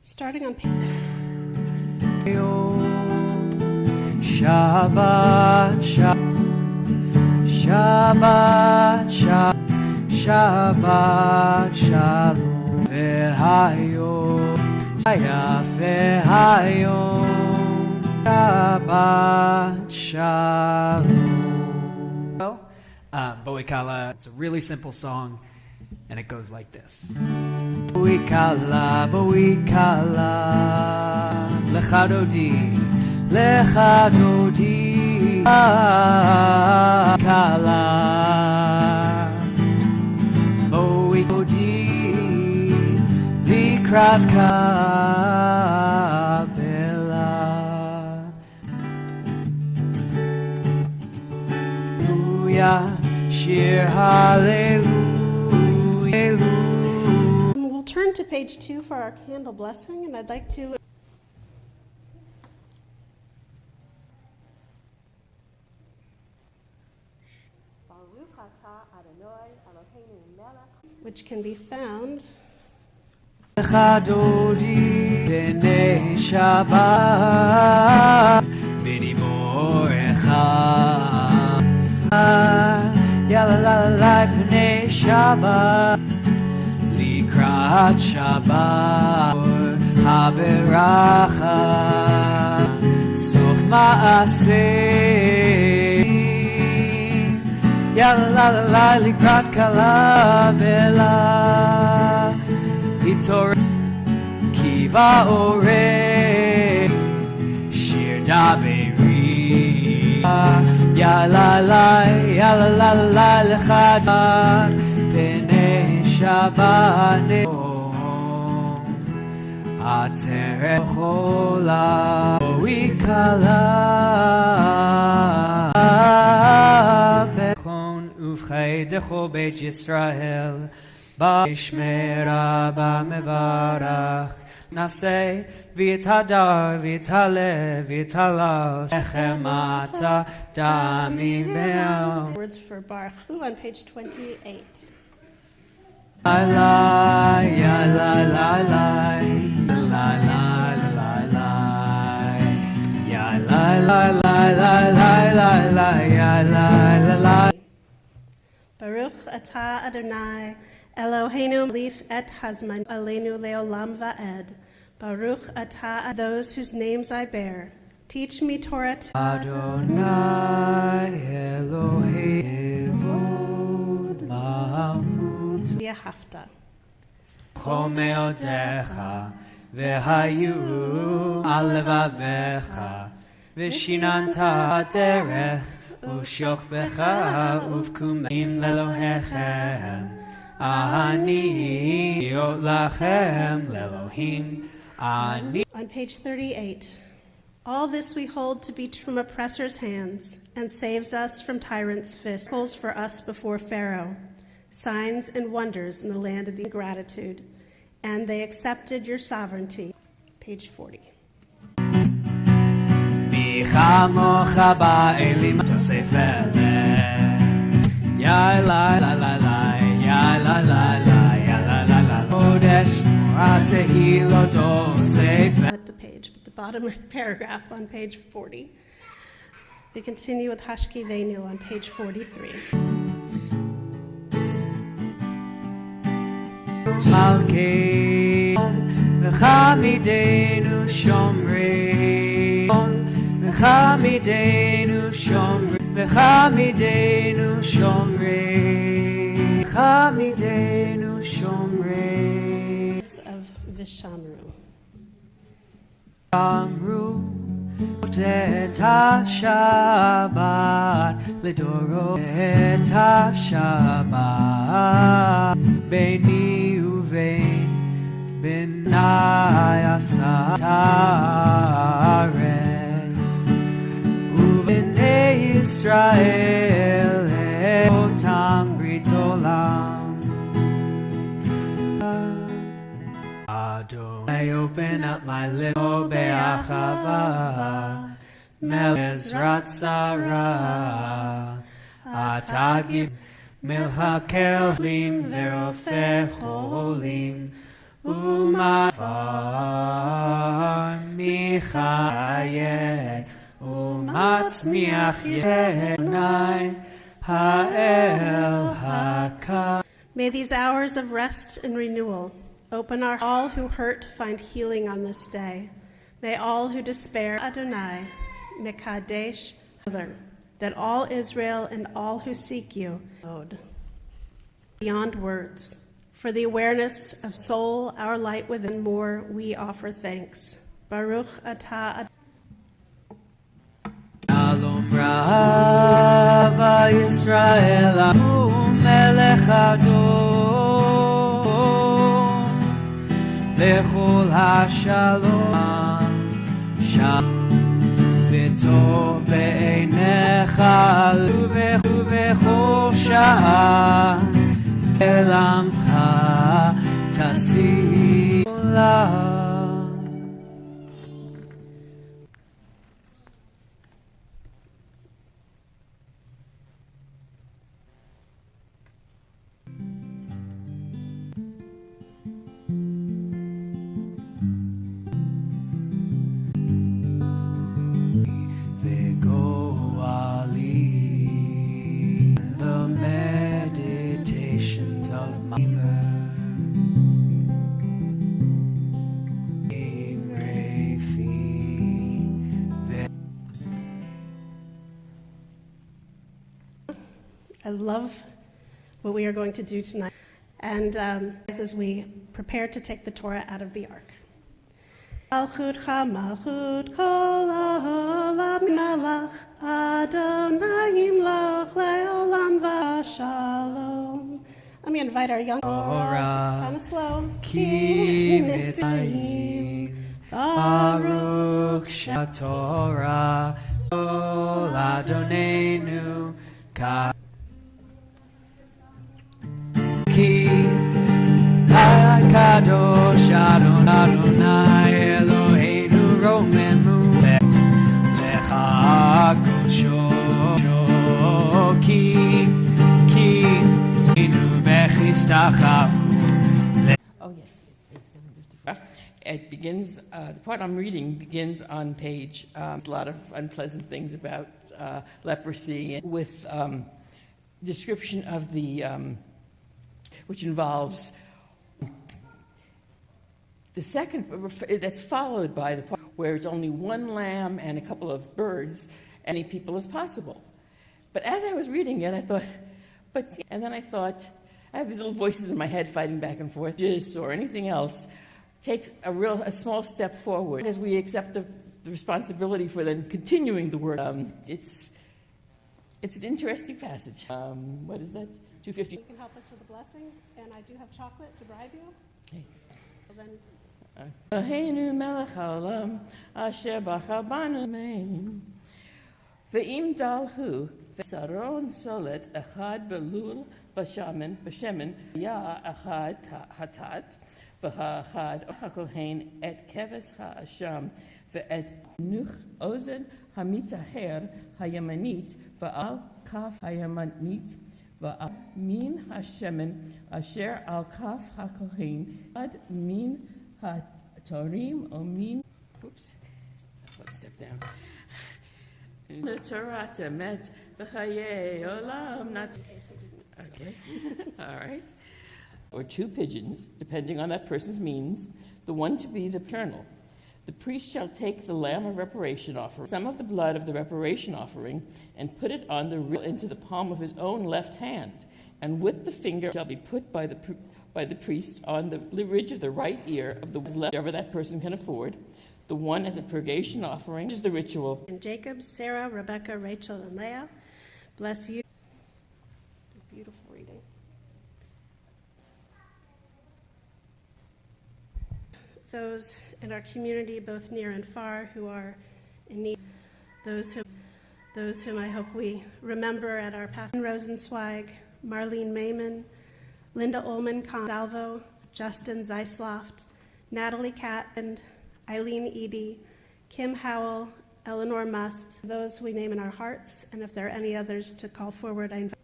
Starting on page. Shabbat, Shabbat, Shabbat, Shalom, V'hayom, V'hayom, Shabbat, Shalom. Well, Boikala, it's a really simple song, and it goes like this. Boikala, Boikala, Lecha Dodi, Lecha Dodi, Kala, Boikodi, Likrat Kabela, Hallelujah, Shir Hallelujah. We'll turn to page 2 for our candle blessing, and I'd like to. Which can be found. Chadodi b'nei Shabbat b'diborecha Yalalai b'nei Shabbat likrat Shabbat haberacha sof ma'aseh Yalalai likrat kala vela Hitor Kiva Ore Shir Daberi Yalalai Yalalai Lechad B'nei Shabbat Atere Chola Oikala Bechon Ufchei Decho Beit Yisrael B'shmera b'mevarach Naseh v'yitadar v'yitalev v'yitalal Echemata dami be'al. Words for Baruch Hu on page 28. La la ya la la la la la la la ya la la la la la la la ya la la la. Baruch atah Adonai Eloheinu Lif et Hazman Aleinu Leolam Va'ed. Baruch atah those whose names I bear. Teach me Torah. Adonai Eloheinu Malchut Yehafta. Chomeotecha V'hayu Alevavecha V'shinanta derech U'shoch becha Uv'kumeim lelohechem Ani lachem lelohim ani. On page 38, all this we hold to be from oppressors' hands, and saves us from tyrants' fists. Calls for us before Pharaoh, signs and wonders in the land of the gratitude, and they accepted your sovereignty. Page 40. Bichamocha ba'elim tosefele ya la la la la. Ya la la la, ya la la la. Kodesh, Moratzehi Lodo Sefer. At the page, but the bottom paragraph on page 40. We continue with Hashkivenu on page 43. Malkei, V'chamidenu Shomrei, V'chamidenu Shomrei, V'chamidenu Shomrei. Chamidenu Shomrei of Vishamru. Shamru Teta Shabbat Lidoro Teta Shabbat Beini Uvein Benai Asataret Uvenei Yisrael Otam Britolam Adonai, open up my lips, O Be'achava, Melezrat Sarah, Atagib מלהקלים ורופא חולים, ומעבר מחיי, ומצמיח יעיני, האל הקם. May these hours of rest and renewal open all who hurt find healing on this day. May all who despair, Adonai, Mekadesh, that all Israel and all who seek you, beyond words. For the awareness of soul, our light within more, we offer thanks. Baruch atah. Shalom Rav Yisrael Anu Melech Adon Lechol HaShalom Shalom V'tov Be'einecha V'chol Sha'ah Elamcha Tasih Olam. I love what we are going to do tonight, and as we prepare to take the Torah out of the ark. Malchutcha malchut kol ha'olam melech Adonai yimloch le'olam v'shalom. I'm going to invite our young kind of slow. Ki mitzvayim Baruch Shatorah Ol Adonenu Ka Ki HaKadosh Adonai Eloheinu Romenu Lecha Kosho Ki Inu Bechistachavu. Oh yes, it's page 755. It begins, the part I'm reading begins on page, a lot of unpleasant things about leprosy with description of the, which involves the second, that's followed by the part where it's only one lamb and a couple of birds, any people as possible. But as I was reading it, I thought, and then I thought, I have these little voices in my head fighting back and forth, or anything else, takes a small step forward as we accept the responsibility for then continuing the work. It's an interesting passage. What is that? 250. You can help us with the blessing, and I do have chocolate to bribe you. Okay. Well, then. Eloheinu melech haolam asher bachar banu amen. Ve'im dalhu v'saron solet echad belul b'shemen ya echad hatat v'ha'echad hakohen et keves ha'asham ve'et nuch ozen hamitaher hayamanit va'al kaf hayamanit va'al min hashemen asher al kaf hakohen ad min ha-torim o min. Oops, let's step down. The Torah met v'chayei olam not. Okay, all right. Or two pigeons, depending on that person's means, the one to be the paternal. The priest shall take the lamb of reparation offering, some of the blood of the reparation offering, and put it on into the palm of his own left hand, and with the finger shall be put by the priest on the ridge of the right ear of the left, whatever that person can afford, the one as a purgation offering, which is the ritual. And Jacob, Sarah, Rebecca, Rachel, and Leah, bless you. Beautiful reading. Those in our community, both near and far, who are in need, those whom I hope we remember at our past. Rosenzweig, Marlene Mayman, Linda Ullman Salvo, Justin Zeisloft, Natalie Catt, and Eileen Eby, Kim Howell, Eleanor Must, those we name in our hearts, and if there are any others to call forward, I invite.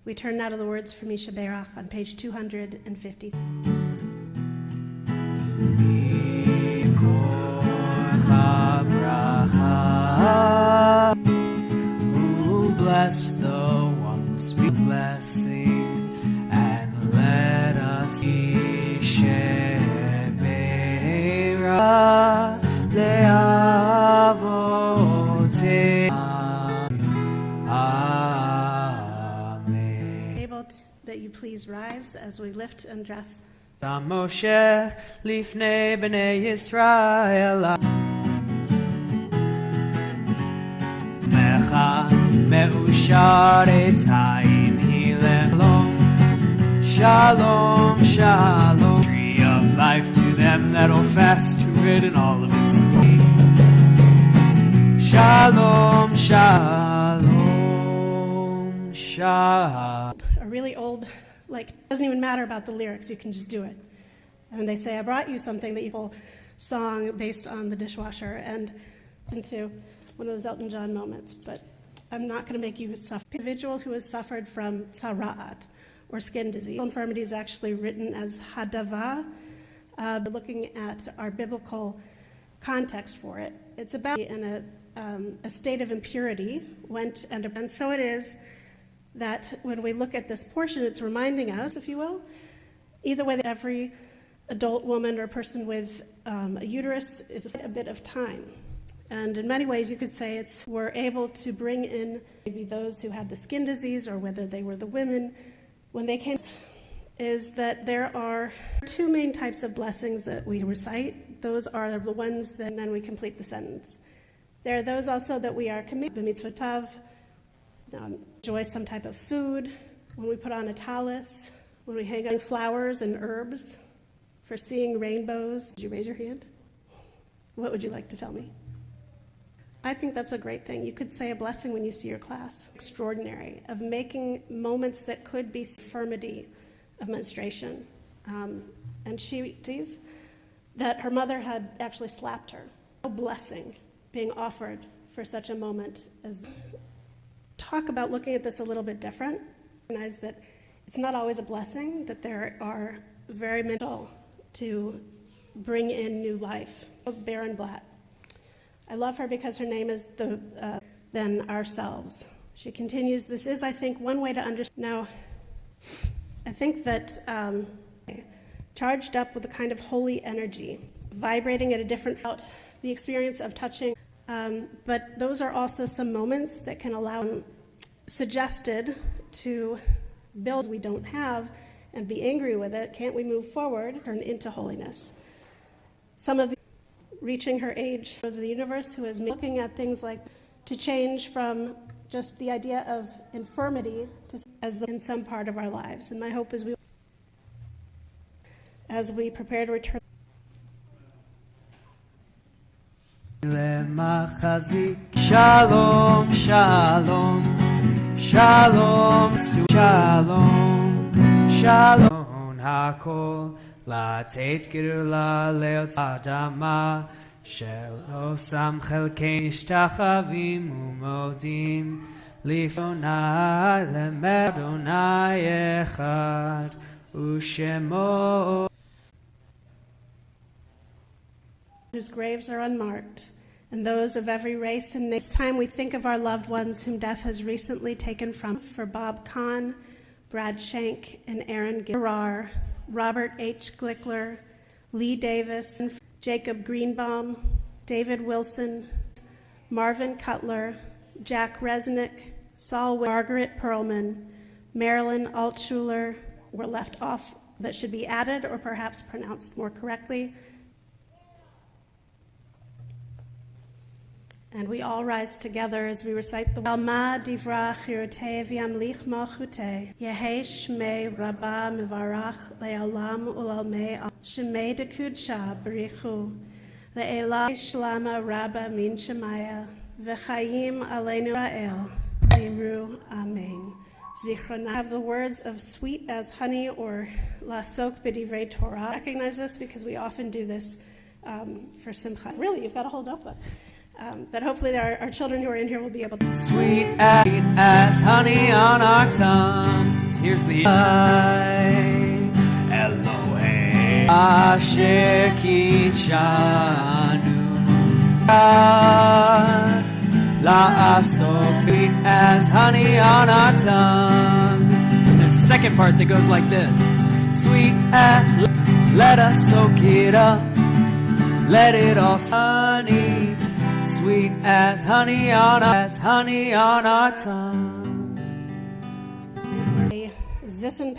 We turn now to the words from Misha Berach on page 250. Who bless the ones we blessing, and let us be Shebera Leavote. Amen. Able that you please rise as we lift and dress. Moshe lifnei bnei Yisrael. Me'ushar etzayim hilelom. Shalom, shalom. Tree of life to them that hold fast to it in all of its glory. Shalom, shalom, shalom. A really old, it doesn't even matter about the lyrics, you can just do it. And they say, I brought you something that you call song based on the dishwasher, and into one of those Elton John moments, but I'm not going to make you suffer. An individual who has suffered from tzara'at, or skin disease. Infirmity is actually written as hadava. Looking at our biblical context for it, it's about in a state of impurity, and so it is that when we look at this portion, it's reminding us, if you will, either way that every adult woman or person with a uterus is a bit of time. And in many ways, you could say we're able to bring in maybe those who had the skin disease, or whether they were the women, when they came, is that there are two main types of blessings that we recite. Those are the ones that then we complete the sentence. There are those also that we are committed, b'mitzvotav, enjoy some type of food, when we put on a talis, when we hang on flowers and herbs, for seeing rainbows. Did you raise your hand? What would you like to tell me? I think that's a great thing. You could say a blessing when you see your class. Extraordinary, of making moments that could be infirmity of menstruation. And she sees that her mother had actually slapped her. A blessing being offered for such a moment. As talk about looking at this a little bit different. Recognize that it's not always a blessing, that there are very mental to bring in new life. Baron Blatt. I love her because her name is than ourselves. She continues, this is, I think, one way to understand. Now, I think that charged up with a kind of holy energy, vibrating at a different, the experience of touching, but those are also some moments that can allow, suggested to build we don't have and be angry with it. Can't we move forward, turn into holiness? Some of the reaching her age of the universe, who is looking at things like to change from just the idea of infirmity to in some part of our lives. And my hope is as we prepare to return. Shalom, shalom, shalom, shalom, shalom, hakol. לתת גאולה לארץ האדמה, שלא שם חלקי משתחווים ומודים, לפני למד אדוני אחד, ושמו. Whose graves are unmarked, and those of every race and nation. This time we think of our loved ones whom death has recently taken from, for Bob Kahn, Brad Schenk, and Aaron Girar, Robert H. Glickler, Lee Davis, Jacob Greenbaum, David Wilson, Marvin Cutler, Jack Resnick, Saul Margaret Perlman, Marilyn Altschuler were left off that should be added or perhaps pronounced more correctly. And we all rise together as we recite the Alma Divra Chirutei V'Yamlich Malchutei Yehei Shmei Rabba Mivarach Le'alam Ulalmei Shemei Dekudsha B'Richu Le'elah Shlama Rabba Min Shemaya V'Chaim Aleinu Ra'el V'Imru Amen. Zichrona. Have the words of sweet as honey or Lasok B'Divrei Torah. Recognize this because we often do this for Simcha. Really, you've got to hold up. But hopefully our children who are in here will be able to. Sweet as honey on our tongues. Here's the Elohim Asher Kitshanu La'asok, sweet as honey on our tongues. And there's a second part that goes like this. Sweet as, let us soak it up, let it all honey. Sweet as honey on our tongues. Zis and